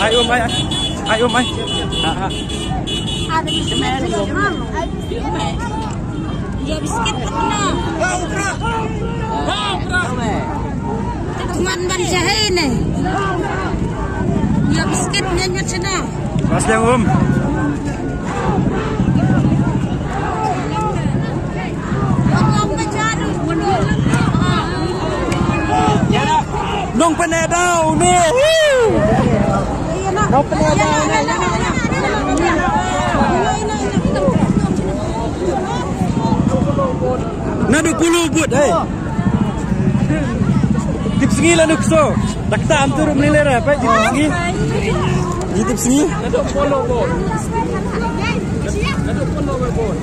Ayo mai. Ayo mai. Ada biskuit ya biskuit mana? Teman ban jahe ni. Ya biskuit nyanyut sana. Mas yang Nong penedau ni. Nong penedau ni. Nadu puluh but, Tip sengi lah nukso. Tak tak antur melilir apa? Tip sengi. Tip sengi. Nadu puluh but. Nadu puluh but.